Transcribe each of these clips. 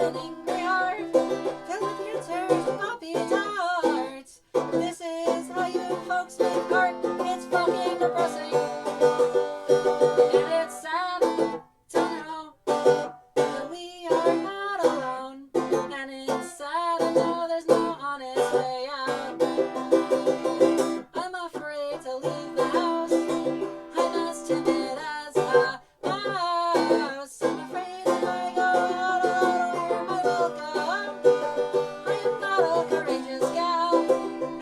an angry heart filled with cancers and poppy tarts. This is how you folks make art. It's fucking depressing. And it's sad to know that we are not alone. And it's sad to know there's no honest way out. I'm afraid to leave the house. I'm as timid as a mouse. I'm afraid if I go out where I will go. I am not a courageous gal.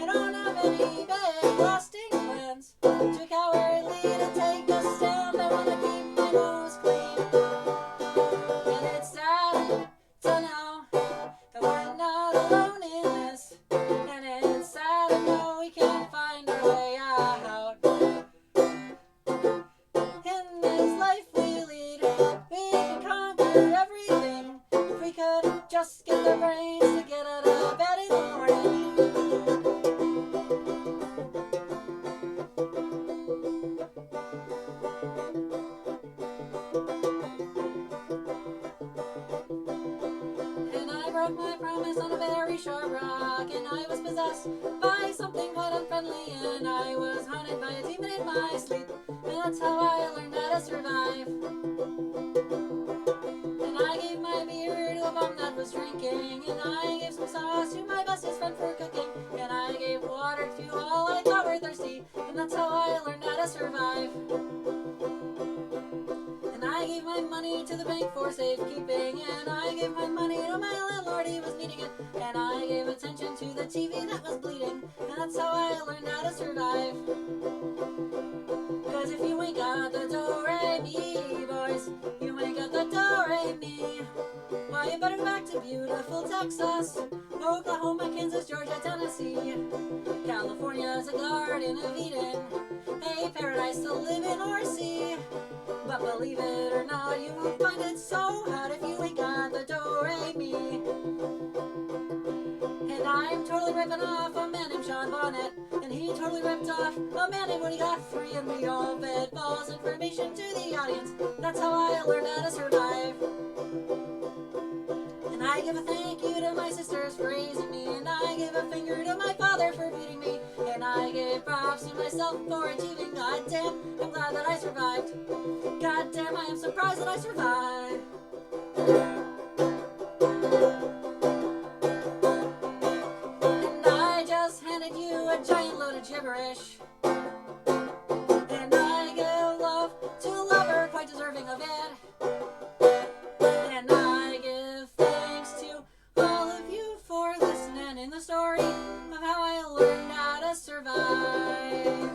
I don't have any big lasting plans. Too cowardly to take a stand. I wanna keep my nose clean. And it's sad to know that we're not alone in this. And it's sad to know we can't find our way out. In this life we lead, we can conquer everything if we could just get the brains to get out of bed in the morning. And I broke my promise on a very short rock, and I was possessed by something quite unfriendly, and I was haunted by a demon in my sleep, and that's how I learned how to survive. And I gave my beer to a bum that was drinking, and I gave some sauce to my bestest friend for cooking, and I gave water to all I thought were thirsty, and that's how I learned how to survive. And I gave my money to the bank for safekeeping, and I gave my money to my landlord, he was needing it, and I gave attention to the TV that was bleeding, and that's how I learned how to survive. Cause if you ain't got the do-re-mi, boys, you ain't got the do-re-mi. Why, you better go back to beautiful Texas, Oklahoma, Kansas, Georgia, Tennessee. California's a garden of Eden, a paradise to live in or see. But believe it or not, you will find it so hard if you ain't got the do-re-mi. And I'm totally ripping off a man named Sean Bonnet, and he totally ripped off a man named Woody Guthrie, and we all fed false information to the audience. That's how I learned how to survive. And I give a thank you to my sisters for raising me, and I give a finger to my father for beating me, and I give props to myself for achieving. God damn, I'm glad that I survived. God damn, I am surprised that I survived. And I just handed you a giant load of gibberish, and I give love to a lover quite deserving of it. And I give thanks to all of you for listening in the story of how I learned how to survive.